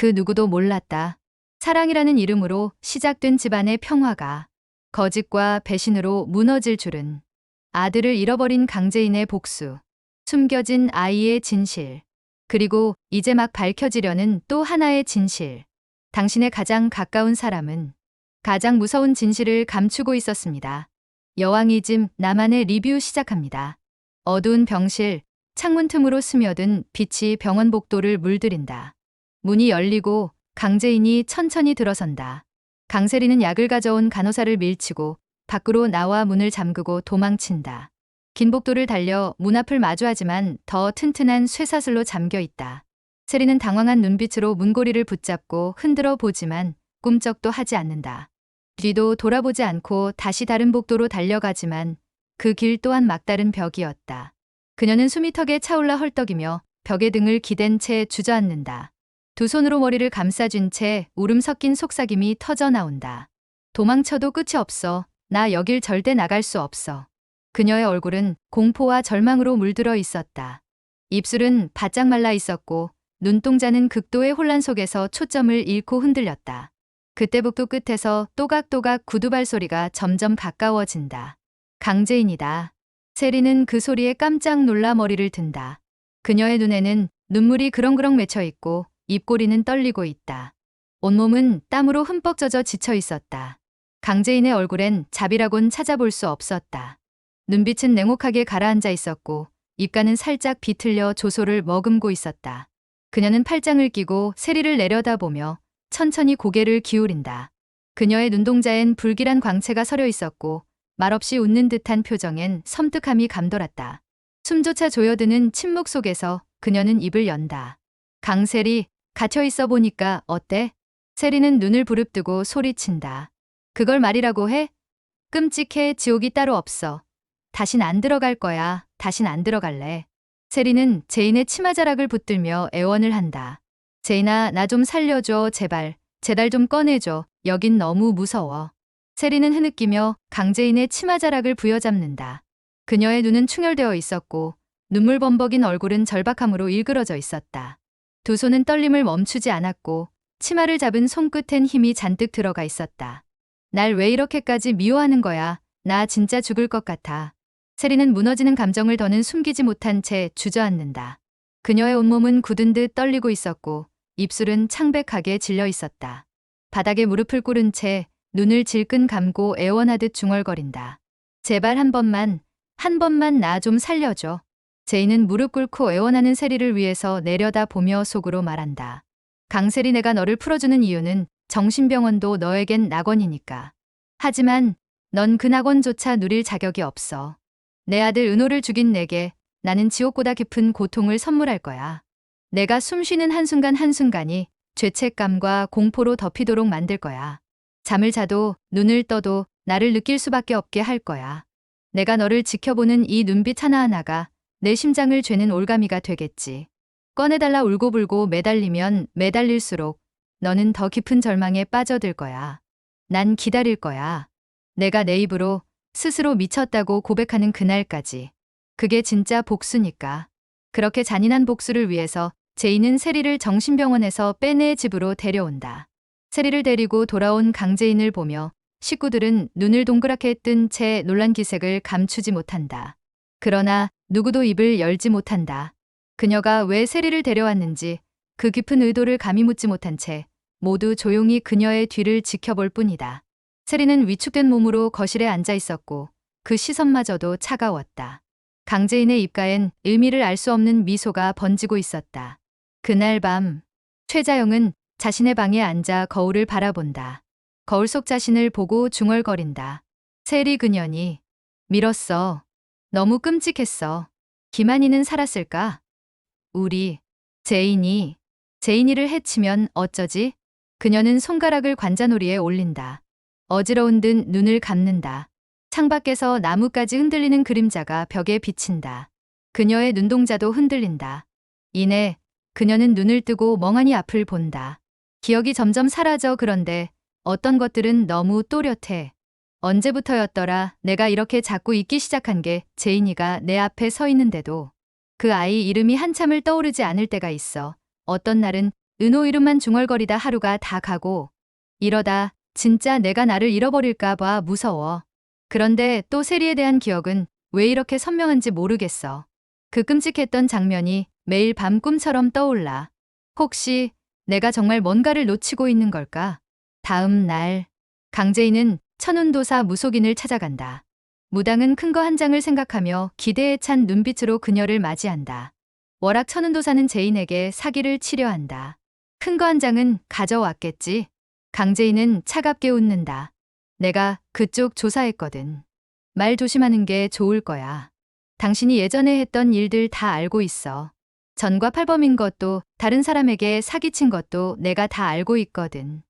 그 누구도 몰랐다. 사랑이라는 이름으로 시작된 집안의 평화가 거짓과 배신으로 무너질 줄은. 아들을 잃어버린 강재인의 복수, 숨겨진 아이의 진실, 그리고 이제 막 밝혀지려는 또 하나의 진실. 당신의 가장 가까운 사람은 가장 무서운 진실을 감추고 있었습니다. 여왕이즘 나만의 리뷰 시작합니다. 어두운 병실, 창문 틈으로 스며든 빛이 병원 복도를 물들인다. 문이 열리고 강재인이 천천히 들어선다. 강세리는 약을 가져온 간호사를 밀치고 밖으로 나와 문을 잠그고 도망친다. 긴 복도를 달려 문 앞을 마주하지만 더 튼튼한 쇠사슬로 잠겨 있다. 세리는 당황한 눈빛으로 문고리를 붙잡고 흔들어 보지만 꿈쩍도 하지 않는다. 뒤도 돌아보지 않고 다시 다른 복도로 달려가지만 그 길 또한 막다른 벽이었다. 그녀는 숨이 턱에 차올라 헐떡이며 벽에 등을 기댄 채 주저앉는다. 두 손으로 머리를 감싸쥔 채 울음 섞인 속삭임이 터져 나온다. 도망쳐도 끝이 없어. 나 여길 절대 나갈 수 없어. 그녀의 얼굴은 공포와 절망으로 물들어 있었다. 입술은 바짝 말라 있었고 눈동자는 극도의 혼란 속에서 초점을 잃고 흔들렸다. 그때 복도 끝에서 또각또각 구두발 소리가 점점 가까워진다. 강재인이다. 세리는 그 소리에 깜짝 놀라 머리를 든다. 그녀의 눈에는 눈물이 그렁그렁 맺혀 있고 입꼬리는 떨리고 있다. 온몸은 땀으로 흠뻑 젖어 지쳐 있었다. 강재인의 얼굴엔 자비라곤 찾아볼 수 없었다. 눈빛은 냉혹하게 가라앉아 있었고 입가는 살짝 비틀려 조소를 머금고 있었다. 그녀는 팔짱을 끼고 세리를 내려다보며 천천히 고개를 기울인다. 그녀의 눈동자엔 불길한 광채가 서려 있었고 말없이 웃는 듯한 표정엔 섬뜩함이 감돌았다. 숨조차 조여드는 침묵 속에서 그녀는 입을 연다. 강세리, 갇혀있어 보니까 어때? 세리는 눈을 부릅뜨고 소리친다. 그걸 말이라고 해? 끔찍해. 지옥이 따로 없어. 다신 안 들어갈 거야. 다신 안 들어갈래. 세리는 제인의 치마자락을 붙들며 애원을 한다. 제인아, 나 좀 살려줘. 제발. 제발 좀 꺼내줘. 여긴 너무 무서워. 세리는 흐느끼며 강재인의 치마자락을 부여잡는다. 그녀의 눈은 충혈되어 있었고 눈물 범벅인 얼굴은 절박함으로 일그러져 있었다. 두 손은 떨림을 멈추지 않았고 치마를 잡은 손끝엔 힘이 잔뜩 들어가 있었다. 날 왜 이렇게까지 미워하는 거야? 나 진짜 죽을 것 같아. 세리는 무너지는 감정을 더는 숨기지 못한 채 주저앉는다. 그녀의 온몸은 굳은 듯 떨리고 있었고 입술은 창백하게 질려 있었다. 바닥에 무릎을 꿇은 채 눈을 질끈 감고 애원하듯 중얼거린다. 제발 한 번만 나 좀 살려줘. 제인은 무릎 꿇고 애원하는 세리를 위해서 내려다보며 속으로 말한다. 강세리, 내가 너를 풀어주는 이유는 정신병원도 너에겐 낙원이니까. 하지만 넌 그 낙원조차 누릴 자격이 없어. 내 아들 은호를 죽인 내게 나는 지옥보다 깊은 고통을 선물할 거야. 내가 숨쉬는 한순간 한순간이 죄책감과 공포로 덮이도록 만들 거야. 잠을 자도 눈을 떠도 나를 느낄 수밖에 없게 할 거야. 내가 너를 지켜보는 이 눈빛 하나하나가 내 심장을 죄는 올가미가 되겠지. 꺼내달라 울고불고 매달리면 매달릴수록 너는 더 깊은 절망에 빠져들 거야. 난 기다릴 거야. 내가 내 입으로 스스로 미쳤다고 고백하는 그날까지. 그게 진짜 복수니까. 그렇게 잔인한 복수를 위해서 제인은 세리를 정신병원에서 빼내 집으로 데려온다. 세리를 데리고 돌아온 강재인을 보며 식구들은 눈을 동그랗게 뜬 채 놀란 기색을 감추지 못한다. 그러나 누구도 입을 열지 못한다. 그녀가 왜 세리를 데려왔는지 그 깊은 의도를 감히 묻지 못한 채 모두 조용히 그녀의 뒤를 지켜볼 뿐이다. 세리는 위축된 몸으로 거실에 앉아 있었고 그 시선마저도 차가웠다. 강재인의 입가엔 의미를 알 수 없는 미소가 번지고 있었다. 그날 밤 최자영은 자신의 방에 앉아 거울을 바라본다. 거울 속 자신을 보고 중얼거린다. 세리 그년이 밀었어. 너무 끔찍했어. 김한희는 살았을까? 우리 제인이를 해치면 어쩌지? 그녀는 손가락을 관자놀이에 올린다. 어지러운 듯 눈을 감는다. 창밖에서 나무까지 흔들리는 그림자가 벽에 비친다. 그녀의 눈동자도 흔들린다. 이내 그녀는 눈을 뜨고 멍하니 앞을 본다. 기억이 점점 사라져. 그런데 어떤 것들은 너무 또렷해. 언제부터였더라 내가 이렇게 자꾸 잊기 시작한 게. 제인이가 내 앞에 서 있는데도 그 아이 이름이 한참을 떠오르지 않을 때가 있어. 어떤 날은 은호 이름만 중얼거리다 하루가 다 가고 이러다 진짜 내가 나를 잃어버릴까 봐 무서워. 그런데 또 세리에 대한 기억은 왜 이렇게 선명한지 모르겠어. 그 끔찍했던 장면이 매일 밤 꿈처럼 떠올라. 혹시 내가 정말 뭔가를 놓치고 있는 걸까? 다음 날 강재인은 천운도사 무속인을 찾아간다. 무당은 큰 거 한 장을 생각하며 기대에 찬 눈빛으로 그녀를 맞이한다. 월학 천운도사는 재인에게 사기를 치려 한다. 큰 거 한 장은 가져왔겠지. 강재인은 차갑게 웃는다. 내가 그쪽 조사했거든. 말 조심하는 게 좋을 거야. 당신이 예전에 했던 일들 다 알고 있어. 전과 팔범인 것도 다른 사람에게 사기친 것도 내가 다 알고 있거든.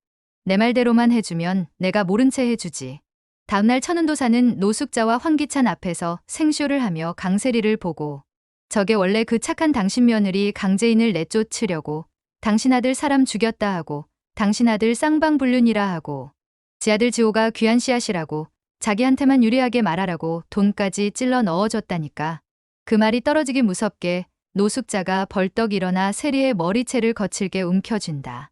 내 말대로만 해주면 내가 모른 채 해주지. 다음날 천은도사는 노숙자와 황기찬 앞에서 생쇼를 하며 강세리를 보고 저게 원래 그 착한 당신 며느리 강재인을 내쫓으려고 당신 아들 사람 죽였다 하고 당신 아들 쌍방불륜이라 하고 지 아들 지호가 귀한 씨앗이라고 자기한테만 유리하게 말하라고 돈까지 찔러 넣어줬다니까. 그 말이 떨어지기 무섭게 노숙자가 벌떡 일어나 세리의 머리채를 거칠게 움켜쥔다.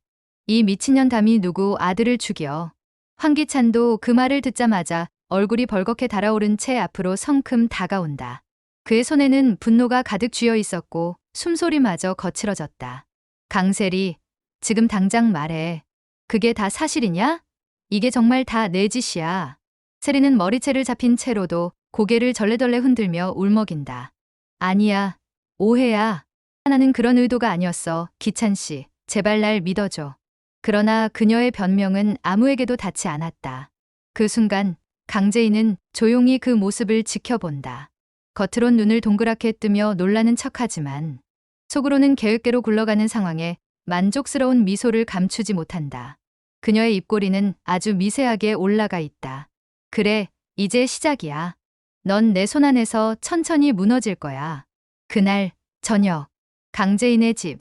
이 미친년 담이 누구 아들을 죽여. 황기찬도 그 말을 듣자마자 얼굴이 벌겋게 달아오른 채 앞으로 성큼 다가온다. 그의 손에는 분노가 가득 쥐어 있었고 숨소리마저 거칠어졌다. 강세리, 지금 당장 말해. 그게 다 사실이냐? 이게 정말 다 내 짓이야. 세리는 머리채를 잡힌 채로도 고개를 절레절레 흔들며 울먹인다. 아니야. 오해야. 나는 그런 의도가 아니었어. 기찬 씨, 제발 날 믿어줘. 그러나 그녀의 변명은 아무에게도 닿지 않았다. 그 순간 강재인은 조용히 그 모습을 지켜본다. 겉으론 눈을 동그랗게 뜨며 놀라는 척하지만 속으로는 계획대로 굴러가는 상황에 만족스러운 미소를 감추지 못한다. 그녀의 입꼬리는 아주 미세하게 올라가 있다. 그래, 이제 시작이야. 넌 내 손 안에서 천천히 무너질 거야. 그날 저녁, 강재인의 집.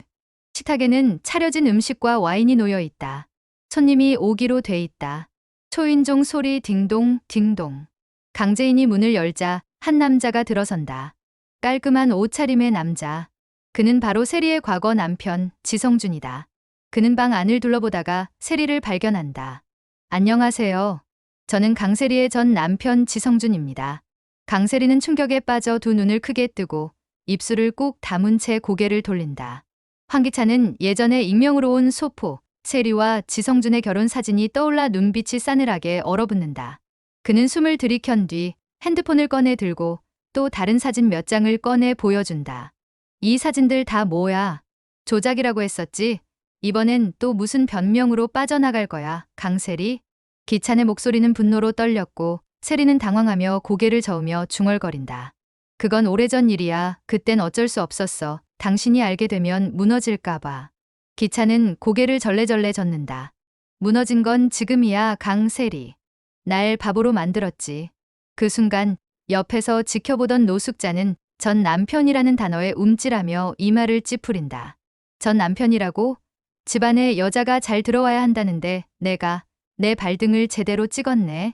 식탁에는 차려진 음식과 와인이 놓여 있다. 손님이 오기로 돼 있다. 초인종 소리 딩동 딩동. 강재인이 문을 열자 한 남자가 들어선다. 깔끔한 옷차림의 남자. 그는 바로 세리의 과거 남편 지성준이다. 그는 방 안을 둘러보다가 세리를 발견한다. 안녕하세요. 저는 강세리의 전 남편 지성준입니다. 강세리는 충격에 빠져 두 눈을 크게 뜨고 입술을 꾹 다문 채 고개를 돌린다. 황기찬은 예전에 익명으로 온 소포, 세리와 지성준의 결혼 사진이 떠올라 눈빛이 싸늘하게 얼어붙는다. 그는 숨을 들이켠 뒤 핸드폰을 꺼내 들고 또 다른 사진 몇 장을 꺼내 보여준다. 이 사진들 다 뭐야? 조작이라고 했었지? 이번엔 또 무슨 변명으로 빠져나갈 거야, 강세리? 기찬의 목소리는 분노로 떨렸고 세리는 당황하며 고개를 저으며 중얼거린다. 그건 오래전 일이야. 그땐 어쩔 수 없었어. 당신이 알게 되면 무너질까 봐. 기찬은 고개를 절레절레 젓는다. 무너진 건 지금이야, 강세리. 날 바보로 만들었지. 그 순간 옆에서 지켜보던 노숙자는 전 남편이라는 단어에 움찔하며 이마를 찌푸린다. 전 남편이라고? 집안에 여자가 잘 들어와야 한다는데 내가 내 발등을 제대로 찍었네.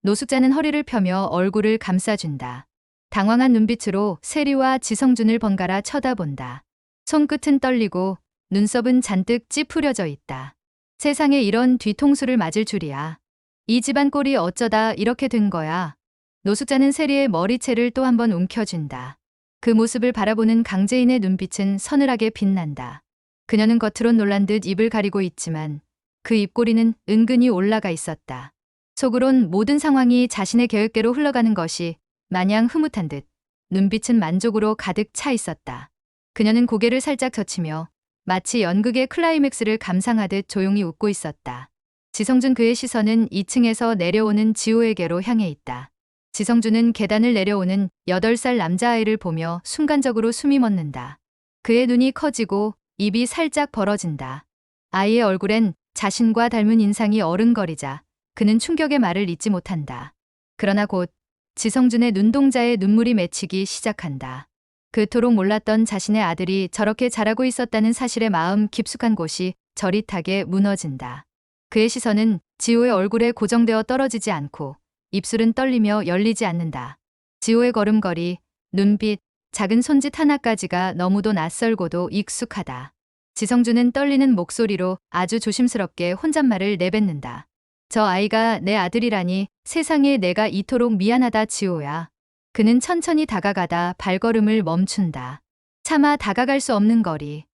노숙자는 허리를 펴며 얼굴을 감싸준다. 당황한 눈빛으로 세리와 지성준을 번갈아 쳐다본다. 손끝은 떨리고 눈썹은 잔뜩 찌푸려져 있다. 세상에 이런 뒤통수를 맞을 줄이야. 이 집안 꼴이 어쩌다 이렇게 된 거야. 노숙자는 세리의 머리채를 또 한 번 움켜쥔다. 그 모습을 바라보는 강재인의 눈빛은 서늘하게 빛난다. 그녀는 겉으론 놀란 듯 입을 가리고 있지만 그 입꼬리는 은근히 올라가 있었다. 속으론 모든 상황이 자신의 계획대로 흘러가는 것이 마냥 흐뭇한 듯 눈빛은 만족으로 가득 차 있었다. 그녀는 고개를 살짝 젖히며 마치 연극의 클라이맥스를 감상하듯 조용히 웃고 있었다. 지성준 그의 시선은 2층에서 내려오는 지호에게로 향해 있다. 지성준은 계단을 내려오는 8살 남자아이를 보며 순간적으로 숨이 멎는다. 그의 눈이 커지고 입이 살짝 벌어진다. 아이의 얼굴엔 자신과 닮은 인상이 어른거리자 그는 충격의 말을 잇지 못한다. 그러나 곧 지성준의 눈동자에 눈물이 맺히기 시작한다. 그토록 몰랐던 자신의 아들이 저렇게 자라고 있었다는 사실에 마음 깊숙한 곳이 저릿하게 무너진다. 그의 시선은 지호의 얼굴에 고정되어 떨어지지 않고 입술은 떨리며 열리지 않는다. 지호의 걸음걸이, 눈빛, 작은 손짓 하나까지가 너무도 낯설고도 익숙하다. 지성준은 떨리는 목소리로 아주 조심스럽게 혼잣말을 내뱉는다. 저 아이가 내 아들이라니 세상에 내가 이토록 미안하다 지호야. 그는 천천히 다가가다 발걸음을 멈춘다. 차마 다가갈 수 없는 거리.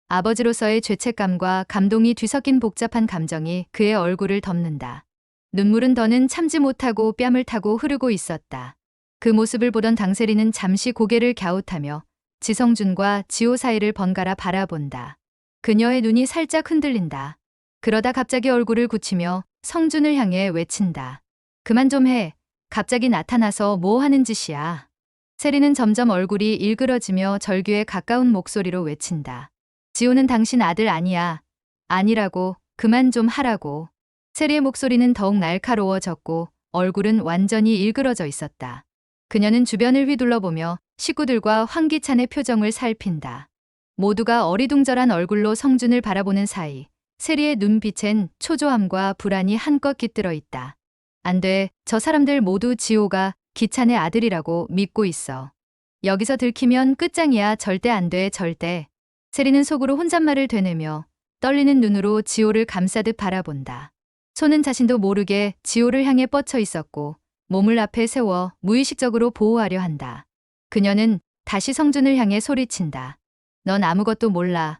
아버지로서의 죄책감과 감동이 뒤섞인 복잡한 감정이 그의 얼굴을 덮는다. 눈물은 더는 참지 못하고 뺨을 타고 흐르고 있었다. 그 모습을 보던 강세리는 잠시 고개를 갸웃하며 지성준과 지호 사이를 번갈아 바라본다. 그녀의 눈이 살짝 흔들린다. 그러다 갑자기 얼굴을 굳히며 성준을 향해 외친다. 그만 좀 해. 갑자기 나타나서 뭐 하는 짓이야. 세리는 점점 얼굴이 일그러지며 절규에 가까운 목소리로 외친다. 지호는 당신 아들 아니야. 아니라고. 그만 좀 하라고. 세리의 목소리는 더욱 날카로워졌고 얼굴은 완전히 일그러져 있었다. 그녀는 주변을 휘둘러보며 식구들과 황기찬의 표정을 살핀다. 모두가 어리둥절한 얼굴로 성준을 바라보는 사이 세리의 눈빛엔 초조함과 불안이 한껏 깃들어 있다. 안 돼. 저 사람들 모두 지호가 기찬의 아들이라고 믿고 있어. 여기서 들키면 끝장이야. 절대 안 돼. 절대. 세리는 속으로 혼잣말을 되뇌며 떨리는 눈으로 지호를 감싸듯 바라본다. 손은 자신도 모르게 지호를 향해 뻗쳐 있었고 몸을 앞에 세워 무의식적으로 보호하려 한다. 그녀는 다시 성준을 향해 소리친다. 넌 아무것도 몰라.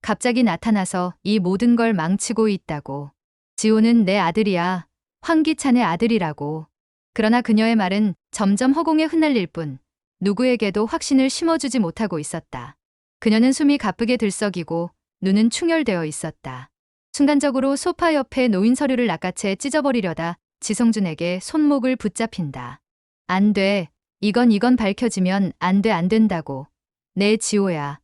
갑자기 나타나서 이 모든 걸 망치고 있다고. 지호는 내 아들이야. 황기찬의 아들이라고. 그러나 그녀의 말은 점점 허공에 흩날릴 뿐 누구에게도 확신을 심어주지 못하고 있었다. 그녀는 숨이 가쁘게 들썩이고 눈은 충혈되어 있었다. 순간적으로 소파 옆에 놓인 서류를 낚아채 찢어버리려다 지성준에게 손목을 붙잡힌다. 안 돼. 이건 밝혀지면 안 된다고. 내 지호야.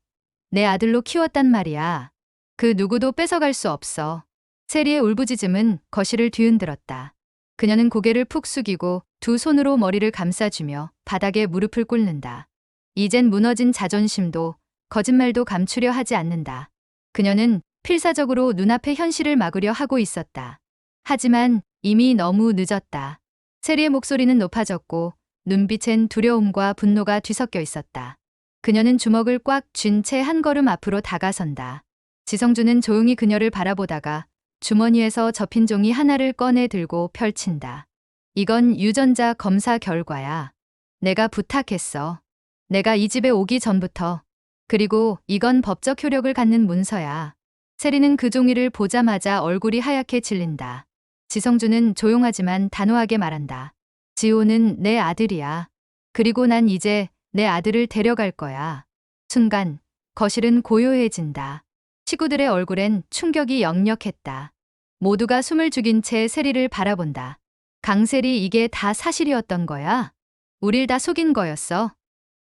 내 아들로 키웠단 말이야. 그 누구도 뺏어갈 수 없어. 세리의 울부짖음은 거실을 뒤흔들었다. 그녀는 고개를 푹 숙이고 두 손으로 머리를 감싸주며 바닥에 무릎을 꿇는다. 이젠 무너진 자존심도 거짓말도 감추려 하지 않는다. 그녀는 필사적으로 눈앞의 현실을 막으려 하고 있었다. 하지만 이미 너무 늦었다. 세리의 목소리는 높아졌고 눈빛엔 두려움과 분노가 뒤섞여 있었다. 그녀는 주먹을 꽉 쥔 채 한 걸음 앞으로 다가선다. 지성준은 조용히 그녀를 바라보다가 주머니에서 접힌 종이 하나를 꺼내 들고 펼친다. 이건 유전자 검사 결과야. 내가 부탁했어. 내가 이 집에 오기 전부터. 그리고 이건 법적 효력을 갖는 문서야. 세리는 그 종이를 보자마자 얼굴이 하얗게 질린다. 지성준은 조용하지만 단호하게 말한다. 지호는 내 아들이야. 그리고 난 이제 내 아들을 데려갈 거야. 순간 거실은 고요해진다. 식구들의 얼굴엔 충격이 역력했다. 모두가 숨을 죽인 채 세리를 바라본다. 강세리, 이게 다 사실이었던 거야? 우릴 다 속인 거였어?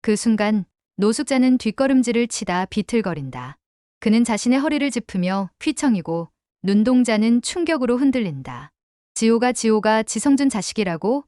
그 순간 노숙자는 뒷걸음질을 치다 비틀거린다. 그는 자신의 허리를 짚으며 휘청이고 눈동자는 충격으로 흔들린다. 지호가 지성준 자식이라고?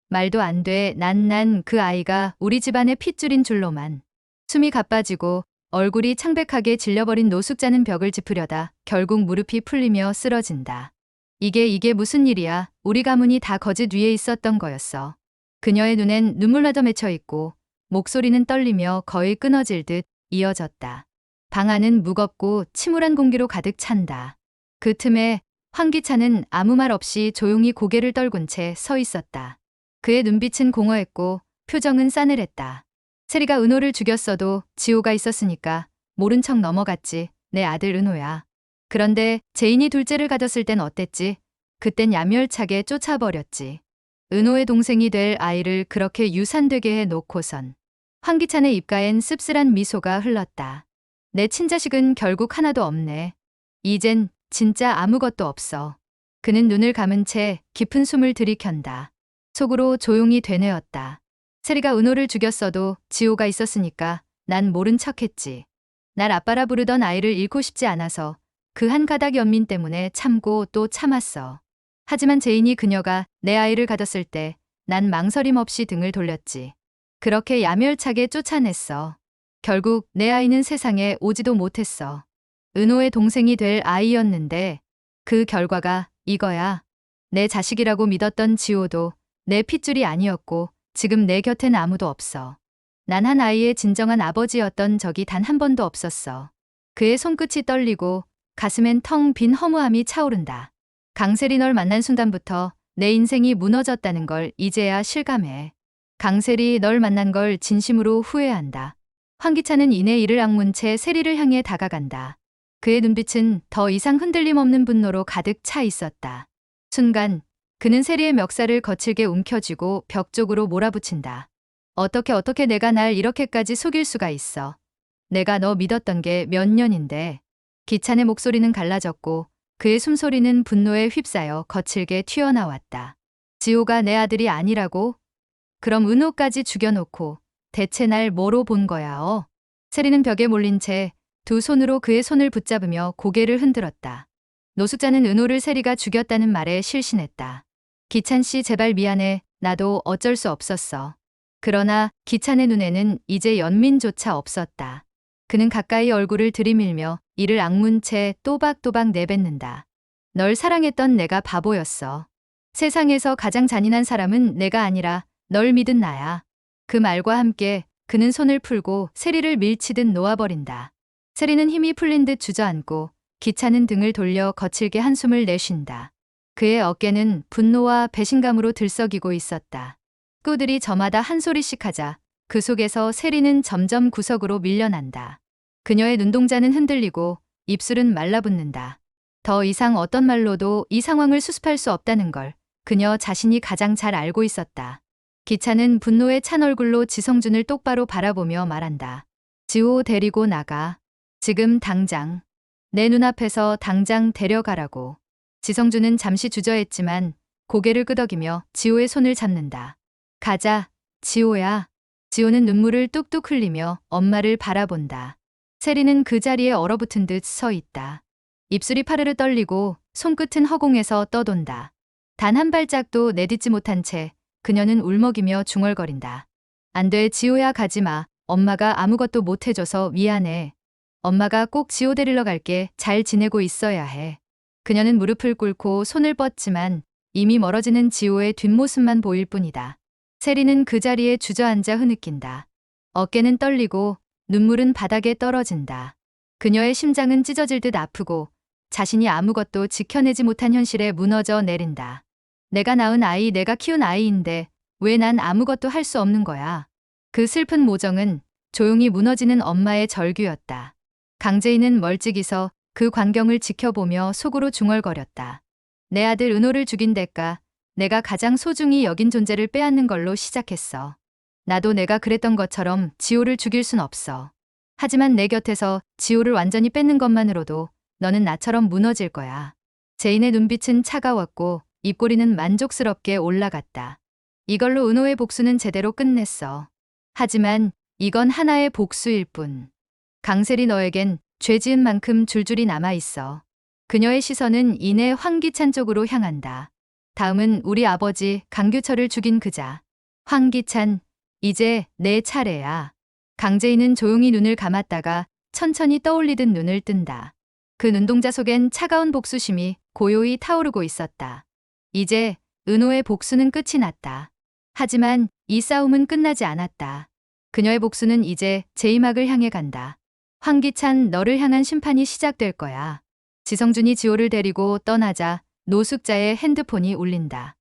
말도 안 돼. 난 그 아이가 우리 집안의 핏줄인 줄로만. 숨이 가빠지고 얼굴이 창백하게 질려버린 노숙자는 벽을 짚으려다 결국 무릎이 풀리며 쓰러진다. 이게 무슨 일이야. 우리 가문이 다 거짓 위에 있었던 거였어. 그녀의 눈엔 눈물마저 맺혀 있고 목소리는 떨리며 거의 끊어질 듯 이어졌다. 방 안은 무겁고 침울한 공기로 가득 찬다. 그 틈에 황기찬은 아무 말 없이 조용히 고개를 떨군 채 서 있었다. 그의 눈빛은 공허했고 표정은 싸늘했다. 세리가 은호를 죽였어도 지호가 있었으니까 모른 척 넘어갔지. 내 아들 은호야. 그런데 제인이 둘째를 가졌을 땐 어땠지? 그땐 야멸차게 쫓아버렸지. 은호의 동생이 될 아이를 그렇게 유산되게 해놓고선. 황기찬의 입가엔 씁쓸한 미소가 흘렀다. 내 친자식은 결국 하나도 없네. 이젠 진짜 아무것도 없어. 그는 눈을 감은 채 깊은 숨을 들이켠다. 속으로 조용히 되뇌었다. 세리가 은호를 죽였어도 지호가 있었으니까 난 모른 척했지. 날 아빠라 부르던 아이를 잃고 싶지 않아서 그 한 가닥 연민 때문에 참고 또 참았어. 하지만 제인이 그녀가 내 아이를 가졌을 때 난 망설임 없이 등을 돌렸지. 그렇게 야멸차게 쫓아냈어. 결국 내 아이는 세상에 오지도 못했어. 은호의 동생이 될 아이였는데 그 결과가 이거야. 내 자식이라고 믿었던 지호도 내 핏줄이 아니었고 지금 내 곁엔 아무도 없어. 난 한 아이의 진정한 아버지였던 적이 단 한 번도 없었어. 그의 손끝이 떨리고 가슴엔 텅 빈 허무함이 차오른다. 강세리 널 만난 순간부터 내 인생이 무너졌다는 걸 이제야 실감해. 강세리 널 만난 걸 진심으로 후회한다. 황기찬은 이내 이를 악문 채 세리를 향해 다가간다. 그의 눈빛은 더 이상 흔들림 없는 분노로 가득 차 있었다. 순간 그는 세리의 멱살을 거칠게 움켜쥐고 벽 쪽으로 몰아붙인다. 어떻게 내가 날 이렇게까지 속일 수가 있어. 내가 너 믿었던 게 몇 년인데. 기찬의 목소리는 갈라졌고 그의 숨소리는 분노에 휩싸여 거칠게 튀어나왔다. 지호가 내 아들이 아니라고? 그럼 은호까지 죽여놓고 대체 날 뭐로 본 거야? 세리는 벽에 몰린 채 두 손으로 그의 손을 붙잡으며 고개를 흔들었다. 노숙자는 은호를 세리가 죽였다는 말에 실신했다. 기찬 씨 제발 미안해. 나도 어쩔 수 없었어. 그러나 기찬의 눈에는 이제 연민조차 없었다. 그는 가까이 얼굴을 들이밀며 이를 악문 채 또박또박 내뱉는다. 널 사랑했던 내가 바보였어. 세상에서 가장 잔인한 사람은 내가 아니라 널 믿은 나야. 그 말과 함께 그는 손을 풀고 세리를 밀치듯 놓아버린다. 세리는 힘이 풀린 듯 주저앉고 기찬은 등을 돌려 거칠게 한숨을 내쉰다. 그의 어깨는 분노와 배신감으로 들썩이고 있었다. 식구들이 저마다 한 소리씩 하자 그 속에서 세리는 점점 구석으로 밀려난다. 그녀의 눈동자는 흔들리고 입술은 말라붙는다. 더 이상 어떤 말로도 이 상황을 수습할 수 없다는 걸 그녀 자신이 가장 잘 알고 있었다. 기찬은 분노에 찬 얼굴로 지성준을 똑바로 바라보며 말한다. 지호 데리고 나가. 지금 당장. 내 눈앞에서 당장 데려가라고. 지성준은 잠시 주저했지만 고개를 끄덕이며 지호의 손을 잡는다. 가자, 지호야. 지호는 눈물을 뚝뚝 흘리며 엄마를 바라본다. 세리는 그 자리에 얼어붙은 듯 서 있다. 입술이 파르르 떨리고 손끝은 허공에서 떠돈다. 단 한 발짝도 내딛지 못한 채 그녀는 울먹이며 중얼거린다. 안 돼, 지호야, 가지마. 엄마가 아무것도 못해줘서 미안해. 엄마가 꼭 지호 데리러 갈게. 잘 지내고 있어야 해. 그녀는 무릎을 꿇고 손을 뻗지만 이미 멀어지는 지호의 뒷모습만 보일 뿐이다. 세리는 그 자리에 주저앉아 흐느낀다. 어깨는 떨리고 눈물은 바닥에 떨어진다. 그녀의 심장은 찢어질 듯 아프고 자신이 아무것도 지켜내지 못한 현실에 무너져 내린다. 내가 낳은 아이, 내가 키운 아이인데 왜 난 아무것도 할 수 없는 거야. 그 슬픈 모정은 조용히 무너지는 엄마의 절규였다. 강재인은 멀찍이 서 그 광경을 지켜보며 속으로 중얼거렸다. 내 아들 은호를 죽인 대가 내가 가장 소중히 여긴 존재를 빼앗는 걸로 시작했어. 나도 내가 그랬던 것처럼 지호를 죽일 순 없어. 하지만 내 곁에서 지호를 완전히 뺏는 것만으로도 너는 나처럼 무너질 거야. 제인의 눈빛은 차가웠고 입꼬리는 만족스럽게 올라갔다. 이걸로 은호의 복수는 제대로 끝냈어. 하지만 이건 하나의 복수일 뿐. 강세리 너에겐 죄 지은 만큼 줄줄이 남아있어. 그녀의 시선은 이내 황기찬 쪽으로 향한다. 다음은 우리 아버지 강규철을 죽인 그자. 황기찬, 이제 내 차례야. 강재인은 조용히 눈을 감았다가 천천히 떠올리듯 눈을 뜬다. 그 눈동자 속엔 차가운 복수심이 고요히 타오르고 있었다. 이제 은호의 복수는 끝이 났다. 하지만 이 싸움은 끝나지 않았다. 그녀의 복수는 이제 제이막을 향해 간다. 황기찬, 너를 향한 심판이 시작될 거야. 지성준이 지호를 데리고 떠나자 노숙자의 핸드폰이 울린다.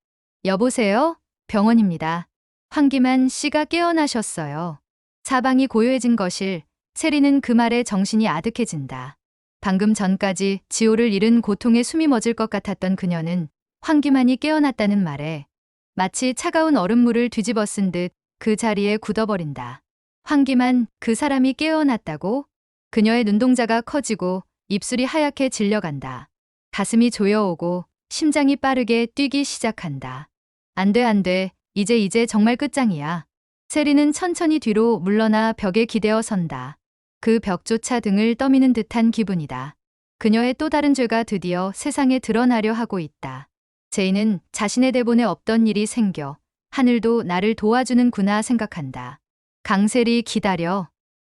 여보세요? 병원입니다. 황기만 씨가 깨어나셨어요. 사방이 고요해진 거실, 세리는 그 말에 정신이 아득해진다. 방금 전까지 지호를 잃은 고통에 숨이 멎을 것 같았던 그녀는 황기만이 깨어났다는 말에 마치 차가운 얼음물을 뒤집어 쓴 듯 그 자리에 굳어버린다. 황기만, 그 사람이 깨어났다고? 그녀의 눈동자가 커지고 입술이 하얗게 질려간다. 가슴이 조여오고 심장이 빠르게 뛰기 시작한다. 안 돼. 이제 정말 끝장이야. 세리는 천천히 뒤로 물러나 벽에 기대어 선다. 그 벽조차 등을 떠미는 듯한 기분이다. 그녀의 또 다른 죄가 드디어 세상에 드러나려 하고 있다. 제인은 자신의 대본에 없던 일이 생겨 하늘도 나를 도와주는구나 생각한다. 강세리, 기다려.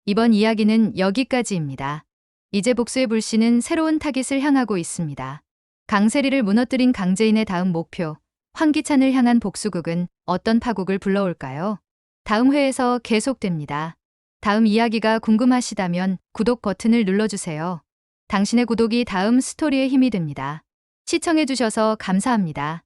이번 이야기는 여기까지입니다. 이제 복수의 불씨는 새로운 타깃을 향하고 있습니다. 강세리를 무너뜨린 강재인의 다음 목표, 황기찬을 향한 복수극은 어떤 파국을 불러올까요? 다음 회에서 계속됩니다. 다음 이야기가 궁금하시다면 구독 버튼을 눌러주세요. 당신의 구독이 다음 스토리의 힘이 됩니다. 시청해주셔서 감사합니다.